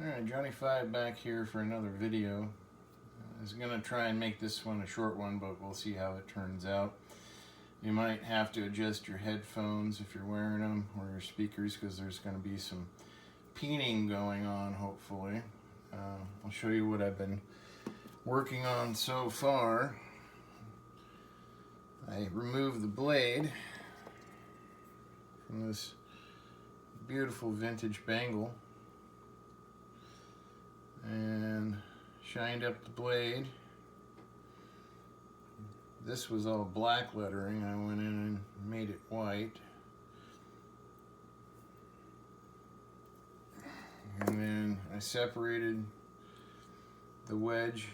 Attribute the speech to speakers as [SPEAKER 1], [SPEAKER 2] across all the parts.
[SPEAKER 1] Alright, Johnny 5 back here for another video. I was going to try and make this one a short one, but we'll see how it turns out. You might have to adjust your headphones if you're wearing them, or your speakers, because there's going to be some peening going on, hopefully. I'll show you what I've been working on so far. I removed the blade from this beautiful vintage Bengall and shined up the blade. This was all black lettering. I went in and made it white. And then I separated the wedge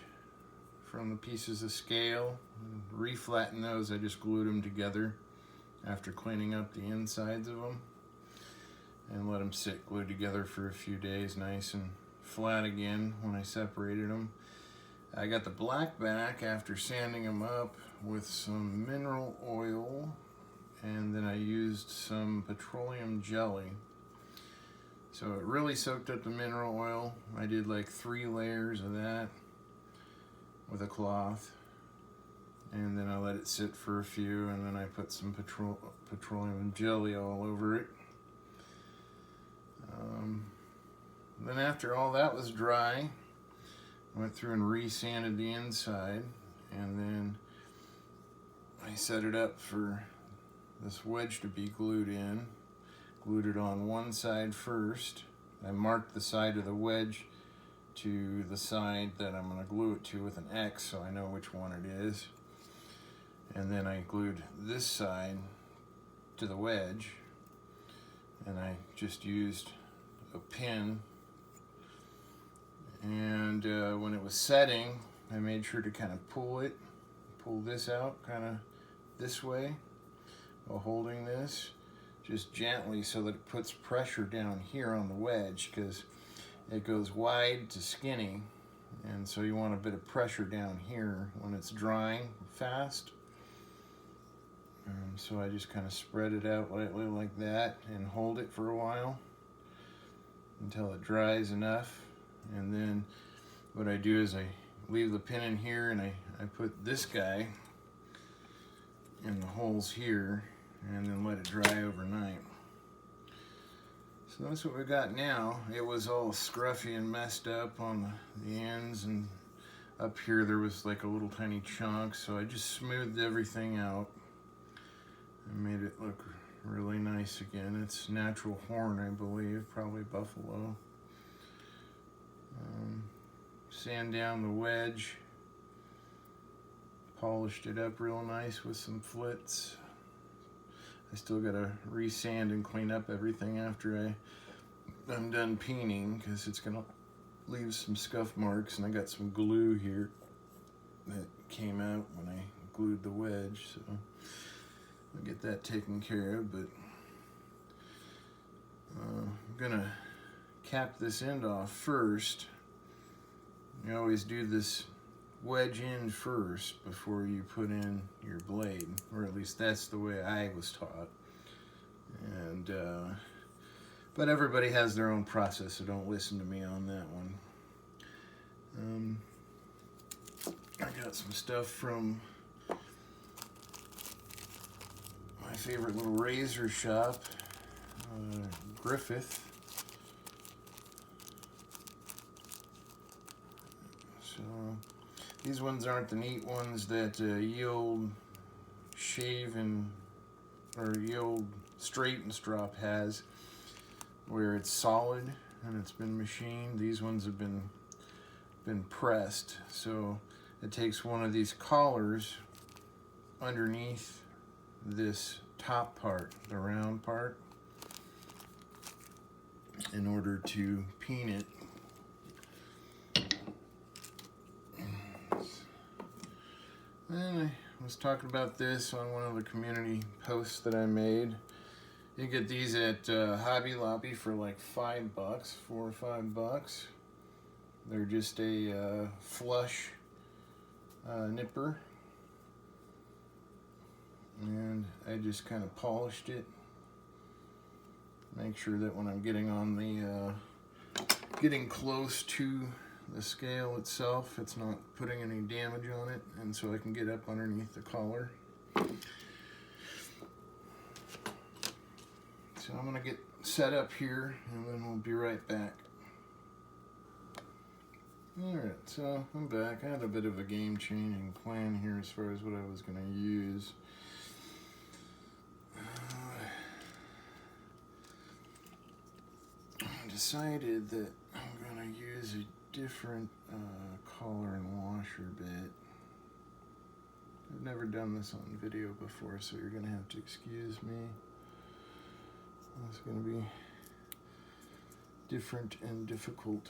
[SPEAKER 1] from the pieces of scale. Reflattened those. I just glued them together after cleaning up the insides of them and let them sit glued together for a few days, nice and flat again when I separated them. I got the black back after sanding them up with some mineral oil, and then I used some petroleum jelly. So it really soaked up the mineral oil. I did like 3 layers of that with a cloth, and then I let it sit for a few, and then I put some petroleum jelly all over it. Then after all that was dry, I went through and re-sanded the inside, and then I set it up for this wedge to be glued in. Glued it on one side first. I marked the side of the wedge to the side that I'm going to glue it to with an X, so I know which one it is. And then I glued this side to the wedge, and I just used a pin. And when it was setting, I made sure to kind of pull this out kind of this way while holding this, just gently, so that it puts pressure down here on the wedge, because it goes wide to skinny, and so you want a bit of pressure down here when it's drying fast. So I just kind of spread it out lightly like that and hold it for a while until it dries enough. And then what I do is I leave the pin in here, and I put this guy in the holes here, and then let it dry overnight. So that's what we got now. It was all scruffy and messed up on the ends, and up here there was like a little tiny chunk, so I just smoothed everything out and made it look really nice again. It's natural horn, I believe, probably buffalo. Sand down the wedge, polished it up real nice with some flits. I still gotta re-sand and clean up everything after I'm done peening, because it's gonna leave some scuff marks, and I got some glue here that came out when I glued the wedge, so I'll get that taken care of. But I'm gonna cap this end off first. You always do this wedge in first before you put in your blade, or at least that's the way I was taught. And but everybody has their own process, so don't listen to me on that one. I got some stuff from my favorite little razor shop, Griffith. So these ones aren't the neat ones that yield straight n-Strop has, where it's solid and it's been machined. These ones have been pressed, so it takes one of these collars underneath this top part, the round part, in order to peen it. And I was talking about this on one of the community posts that I made. You get these at Hobby Lobby for like $5, $4 or $5. They're just a flush nipper, and I just kind of polished it. Make sure that when I'm getting getting close to the scale itself. It's not putting any damage on it, and so I can get up underneath the collar. So I'm going to get set up here, and then we'll be right back. Alright, so I'm back. I had a bit of a game-changing plan here as far as what I was going to use. I decided that I'm going to use a different collar and washer bit. I've never done this on video before, so you're going to have to excuse me. It's going to be different and difficult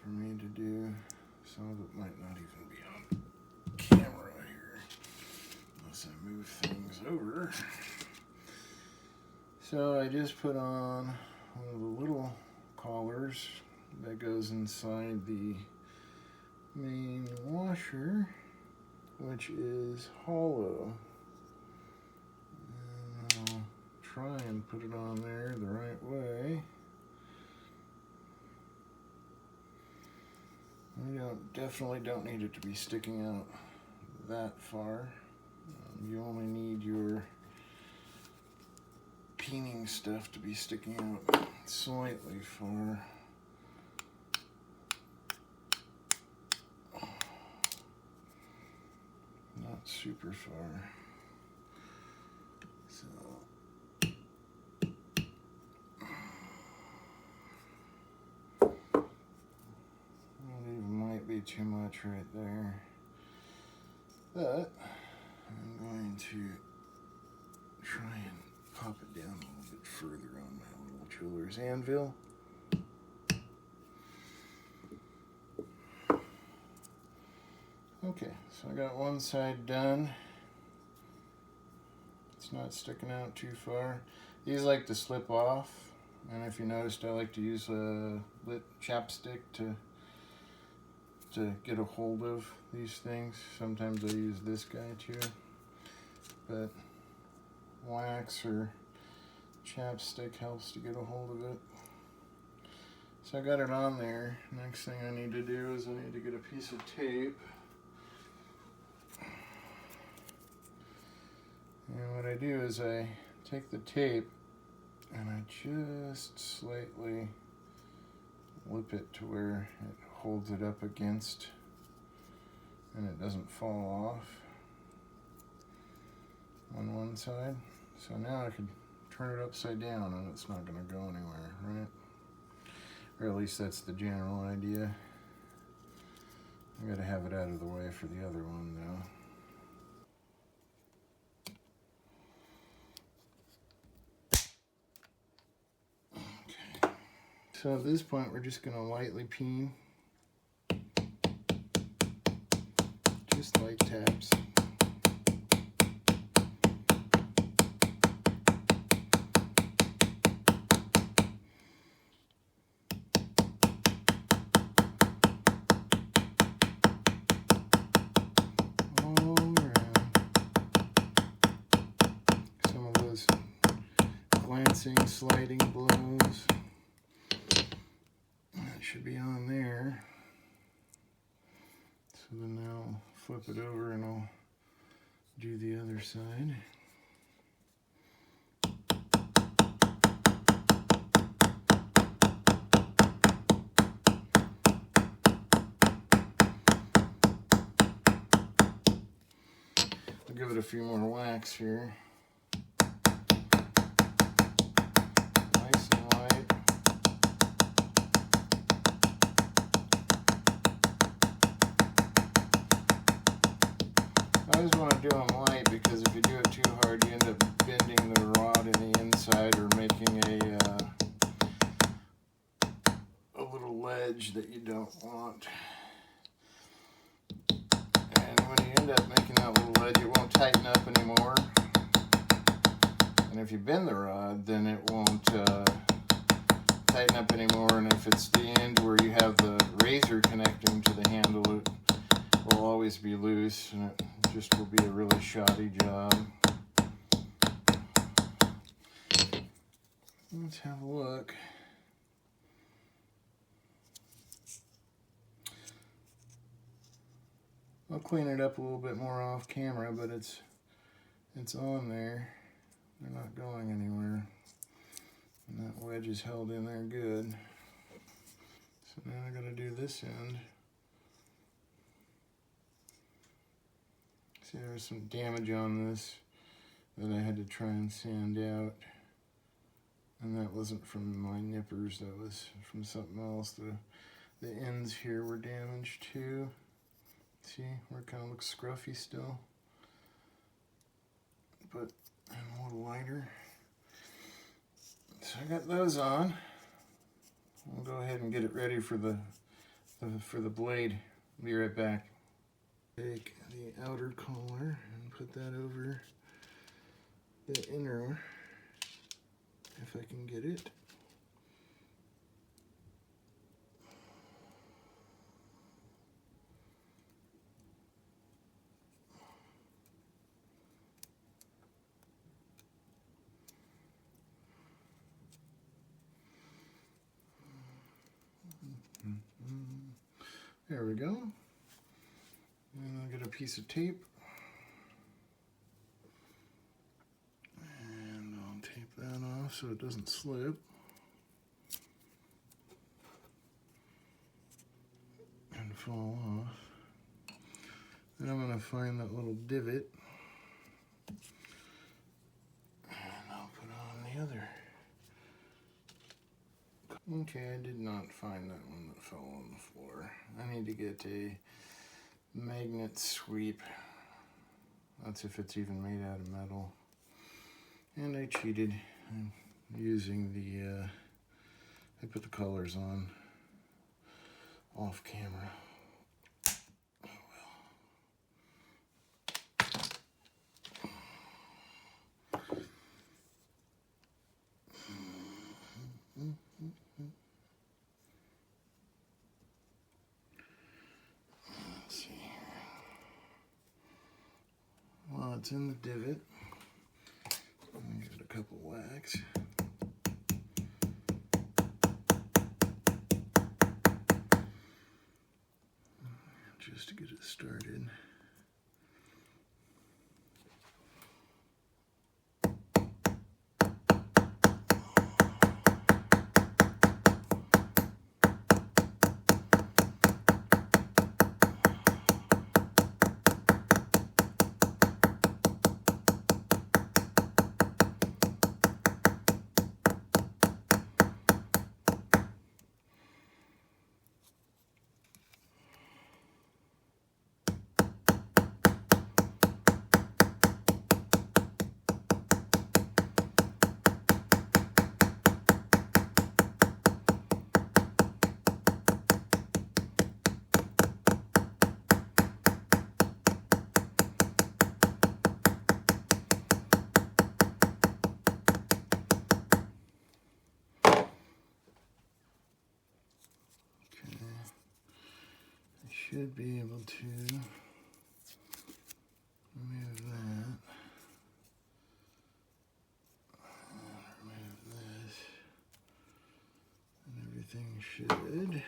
[SPEAKER 1] for me to do. Some of it might not even be on camera here, unless I move things over. So I just put on one of the little collars that goes inside the main washer, which is hollow. And I'll try and put it on there the right way. You definitely don't need it to be sticking out that far. You only need your peening stuff to be sticking out slightly far. Not super far. So too much right there, but I'm going to try and pop it down a little bit further on my little jeweler's anvil. Okay, so I got one side done. It's not sticking out too far. These like to slip off, and if you noticed, I like to use a lit chapstick to get a hold of these things. Sometimes I use this guy too, but wax or chapstick helps to get a hold of it. So I got it on there. Next thing I need to do is I need to get a piece of tape. And what I do is I take the tape and I just slightly whip it to where it holds it up against and it doesn't fall off on one side. So now I could turn it upside down and it's not going to go anywhere, right? Or at least that's the general idea. I got to have it out of the way for the other one though. Okay. So at this point we're just going to lightly peen. Just light taps. All around. Some of those glancing, sliding blows. That should be on there. So then I'll flip it over and I'll do the other side. I'll give it a few more whacks here. Nice and light. I always want to do them light because if you do it too hard, you end up bending the rod in the inside or making a little ledge that you don't want. And when you end up making that little ledge, it won't tighten up anymore. And if you bend the rod, then it won't tighten up anymore. And if it's the end where you have the razor connecting to the handle, it will always be loose, and it just will be a really shoddy job. Let's have a look. clean it up a little bit more off camera, but it's on there. They're not going anywhere. And that wedge is held in there good. So now I gotta do this end. See, there was some damage on this that I had to try and sand out. And that wasn't from my nippers, that was from something else. The ends here were damaged too. See, where it kind of looks scruffy still. But a little lighter. So I got those on. I'll go ahead and get it ready for the blade. Be right back. Take the outer collar and put that over the inner, if I can get it. There we go. And I'll get a piece of tape. And I'll tape that off so it doesn't slip. And fall off. Then I'm going to find that little divot. And I'll put on the other. Okay, I did not find that one that fell on the floor. I need to get a magnet sweep. That's if it's even made out of metal. And I cheated. I'm using the, I put the colors on off camera. Oh well. Let's see here. Well, it's in the divot. Give it a couple whacks. Just to get it started. Should be able to remove that, and remove this, and everything should